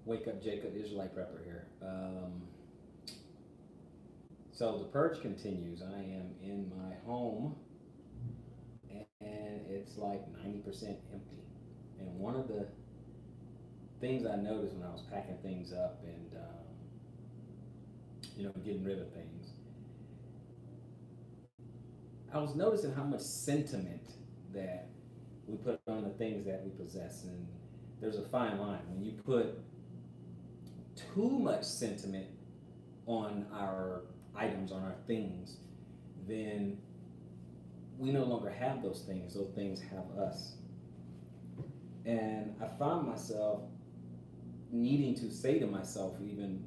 Wake up, Jacob, Israelite Prepper here. So the purge continues. I am in my home, and it's like 90% empty. And one of the things I noticed when I was packing things up and getting rid of things, I was noticing how much sentiment that we put on the things that we possess, and there's a fine line when you put too much sentiment on our items, on our things, then we no longer have those things. Those things have us. And I found myself needing to say to myself, even,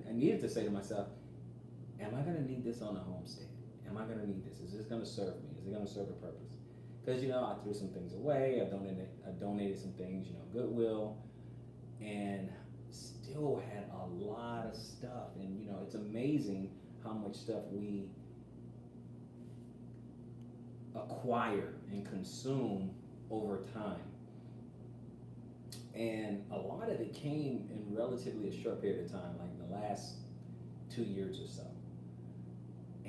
I needed to say to myself, am I going to need this on the homestead? Am I going to need this? Is this going to serve me? Is it going to serve a purpose? Because, I threw some things away. I donated some things, Goodwill, and still had a lot of stuff. And, it's amazing how much stuff we acquire and consume over time. And a lot of it came in relatively a short period of time, like the last 2 years or so.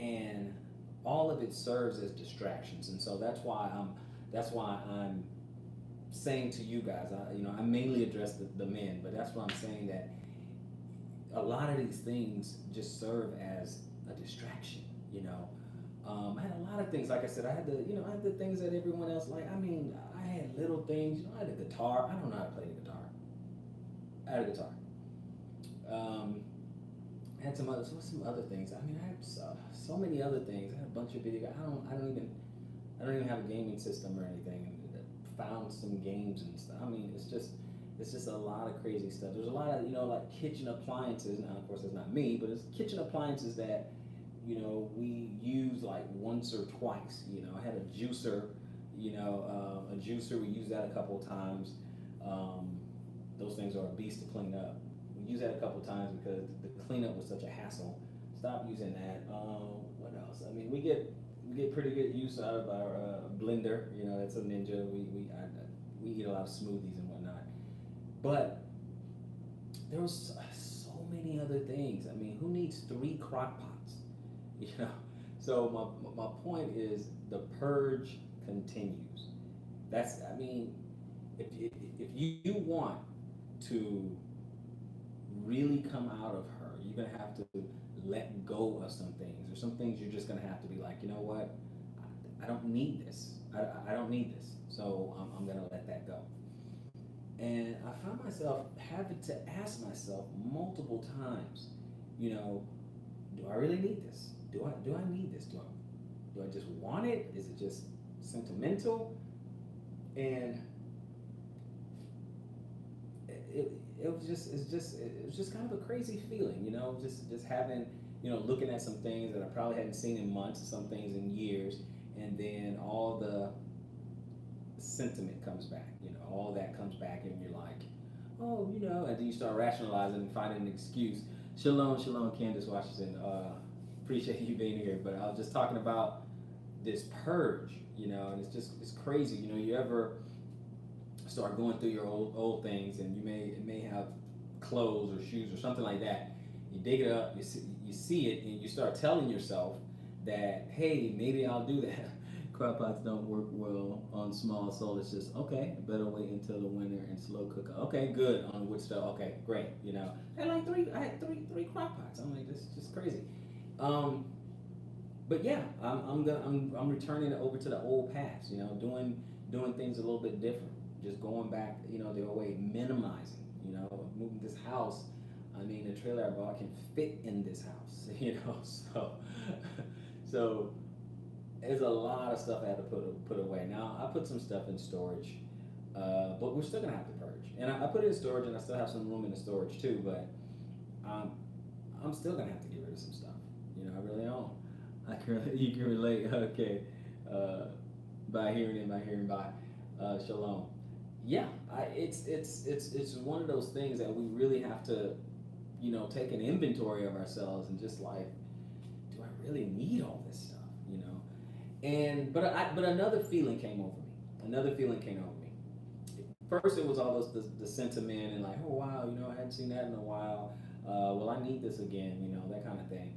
And all of it serves as distractions. And so that's why I'm saying to you guys, I mainly address the men, but that's why I'm saying that a lot of these things just serve as a distraction. I had a lot of things. Like I said, I had the things that everyone else like. I had little things. I had a guitar. I don't know how to play the guitar. I had a guitar. I had some other things. I had so many other things. I had a bunch of video. I don't even have a gaming system or anything. And found some games and stuff. It's just a lot of crazy stuff. There's a lot of like kitchen appliances. Now, of course, it's not me, but it's kitchen appliances that we use like once or twice. I had a juicer. A juicer. We used that a couple of times. Those things are a beast to clean up. We used that a couple of times because the cleanup was such a hassle. Stop using that. What else? We get pretty good use out of our blender. That's a Ninja. We eat a lot of smoothies and whatnot. But there was so many other things. Who needs 3 crock pots? So my point is the purge continues. If you want to really come out of her, you're gonna have to let go of some things. There's some things you're just gonna have to be like, you know what? I don't need this. I don't need this. So I'm gonna let that go. And I found myself having to ask myself multiple times, do I really need this? Do I need this? Do I just want it? Is it just sentimental? And it was just kind of a crazy feeling, just having, looking at some things that I probably hadn't seen in months, some things in years, and then all the sentiment comes back, all that comes back, and you're like, oh, and then you start rationalizing and finding an excuse. Shalom, Candace Washington. Appreciate you being here. But I was just talking about this purge, and it's crazy. You ever start going through your old things, and it may have clothes or shoes or something like that. You dig it up, you see it, and you start telling yourself that, hey, maybe I'll do that. Crock pots don't work well on small, so it's just okay. Better wait until the winter and slow cook. Okay, good on wood stove. Okay, great. I had three crock pots. I'm like, this is just crazy. But yeah, I'm returning it over to the old past. Doing things a little bit different. Just going back, the old way, minimizing. Moving this house. The trailer I bought can fit in this house. So there's a lot of stuff I had to put away. Now I put some stuff in storage, but we're still gonna have to purge. And I put it in storage, and I still have some room in the storage too. But I'm still gonna have to get rid of some stuff. I really am. You can relate. Okay, by hearing by. Shalom. Yeah, it's one of those things that we really have to, take an inventory of ourselves and just like, do I really need all this stuff? And but another feeling came over me. first it was all the sentiment and like, oh wow, I hadn't seen that in a while. Well, I need this again, that kind of thing.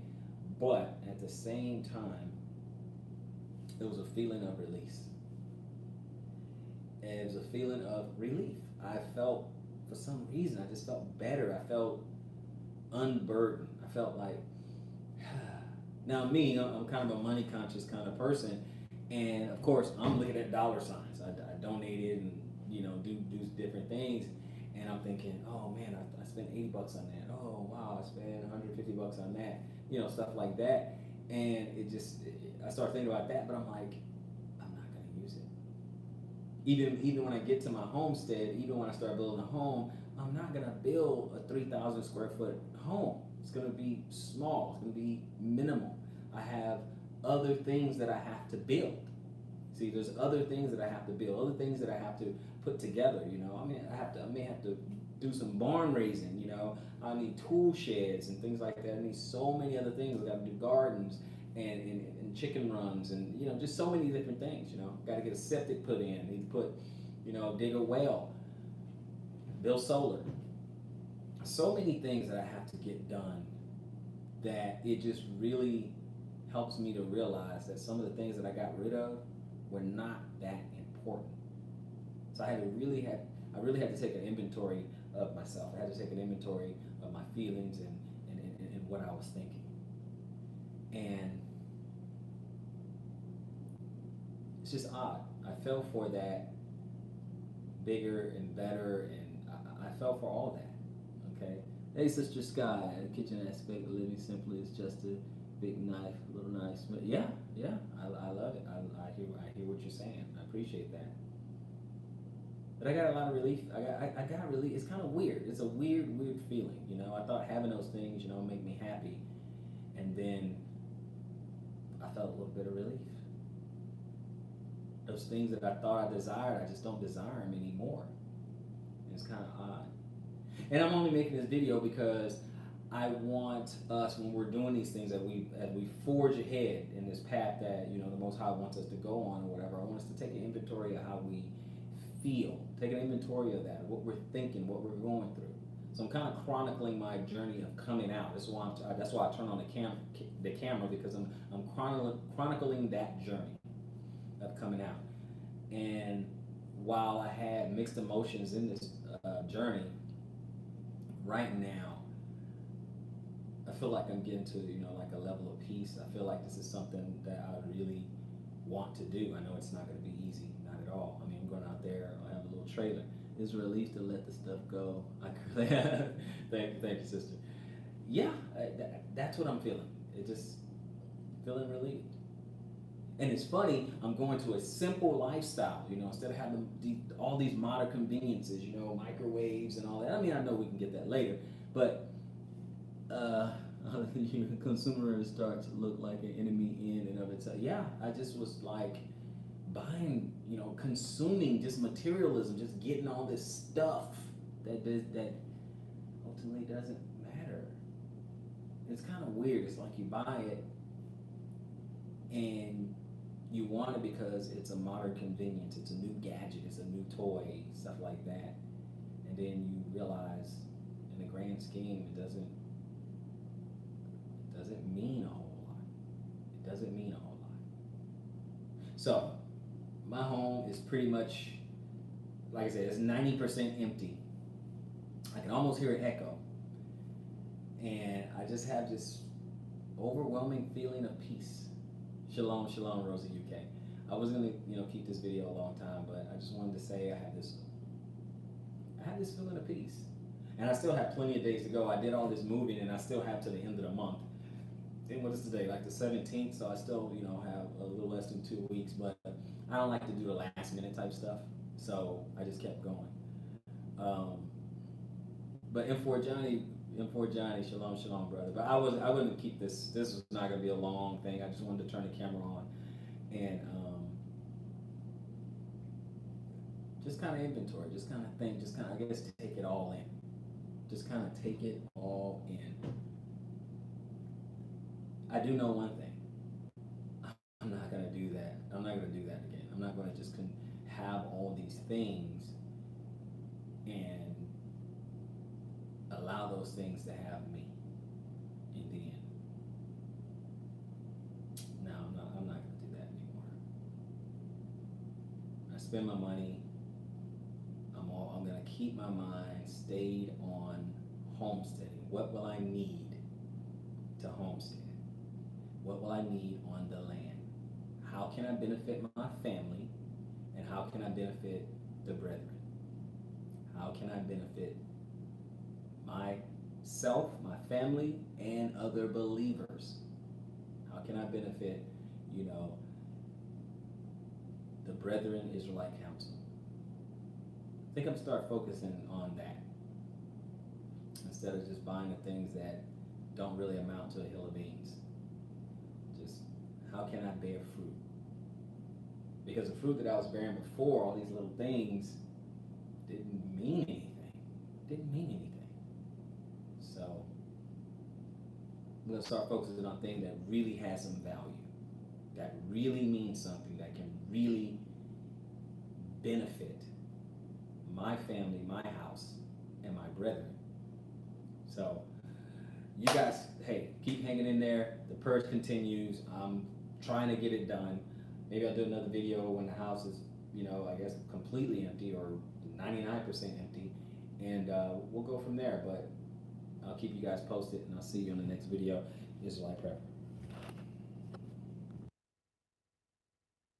But at the same time, it was a feeling of release. And it was a feeling of relief. I felt, for some reason, I just felt better. I felt unburdened. I felt like, now me, I'm kind of a money conscious kind of person, and of course I'm looking at dollar signs. I donated and do different things, and I'm thinking, oh man, I spent $80 on that. Oh wow, I spent $150 on that. Stuff like that, and I started thinking about that, but I'm like, I'm not gonna use it. Even when I get to my homestead, even when I start building a home, I'm not gonna build a 3,000 square foot home. It's gonna be small. It's gonna be minimal. I have other things that I have to build. See, there's other things that I have to build, other things that I have to put together. I may have to do some barn raising. I need tool sheds and things like that. I need so many other things. I got to do gardens and chicken runs and just so many different things. Got to get a septic put in. Need to put, dig a well, build solar. So many things that I have to get done that it just really helps me to realize that some of the things that I got rid of were not that important. So I really had to take an inventory of myself. I had to take an inventory of my feelings and what I was thinking. And it's just odd. I fell for that bigger and better, and I fell for all that. Okay. Hey, Sister Sky, the kitchen aspect of living simply is just a big knife, a little nice. But yeah, I love it. I hear what you're saying. I appreciate that. But I got a lot of relief. I got relief. It's kind of weird. It's a weird feeling. I thought having those things, make me happy, and then I felt a little bit of relief. Those things that I thought I desired, I just don't desire them anymore. And it's kind of odd. And I'm only making this video because I want us, when we're doing these things, as we forge ahead in this path that the Most High wants us to go on or whatever, I want us to take an inventory of how we feel, take an inventory of that, what we're thinking, what we're going through. So I'm kind of chronicling my journey of coming out. That's why I turn on the camera, because I'm chronicling that journey of coming out. And while I had mixed emotions in this journey, right now I feel like I'm getting to like a level of peace. I feel like this is something that I really want to do. I know it's not going to be easy, not at all. I mean, I'm going out there. I have a little trailer. It's a relief to let the stuff go. Thank you, sister. Yeah, that's what I'm feeling. It just feeling relieved. And it's funny, I'm going to a simple lifestyle, instead of having all these modern conveniences, microwaves and all that. I mean, I know we can get that later, but consumer starts to look like an enemy in and of itself. Yeah, I just was like buying, consuming just materialism, just getting all this stuff that ultimately doesn't matter. It's kind of weird. It's like you buy it and you want it because it's a modern convenience, it's a new gadget, it's a new toy, stuff like that. And then you realize in the grand scheme it doesn't mean a whole lot. It doesn't mean a whole lot. So my home is pretty much, like I said, it's 90% empty. I can almost hear an echo. And I just have this overwhelming feeling of peace. Shalom, shalom, Rosie UK. I was gonna, keep this video a long time, but I just wanted to say I had this feeling of peace. And I still have plenty of days to go. I did all this moving and I still have to the end of the month. Then what is today? Like the 17th, so I still, have a little less than 2 weeks, but I don't like to do the last minute type stuff. So I just kept going. But M4 Johnny, shalom, shalom, brother. But I wouldn't keep this. This was not gonna be a long thing. I just wanted to turn the camera on and just kind of inventory, just kind of think, just kind of, I guess, take it all in. Just kind of take it all in. I do know one thing. I'm not gonna do that. I'm not gonna do that again. I'm not gonna just have all these things and allow those things to have me in the end. No, I'm not going to do that anymore. I spend my money. I'm going to keep my mind stayed on homesteading. What will I need to homestead? What will I need on the land? How can I benefit my family? And how can I benefit the brethren? How can I benefit myself, my family, and other believers? How can I benefit, the Brethren Israelite Council? I think I'm start focusing on that instead of just buying the things that don't really amount to a hill of beans. Just how can I bear fruit? Because the fruit that I was bearing before, all these little things, didn't mean anything. Didn't mean anything. So I'm going to start focusing on things that really has some value, that really means something, that can really benefit my family, my house, and my brethren. So you guys, hey, keep hanging in there. The purge continues. I'm trying to get it done. Maybe I'll do another video when the house is, I guess completely empty or 99% empty, and we'll go from there. But I'll keep you guys posted, and I'll see you on the next video. Israelite Prepper.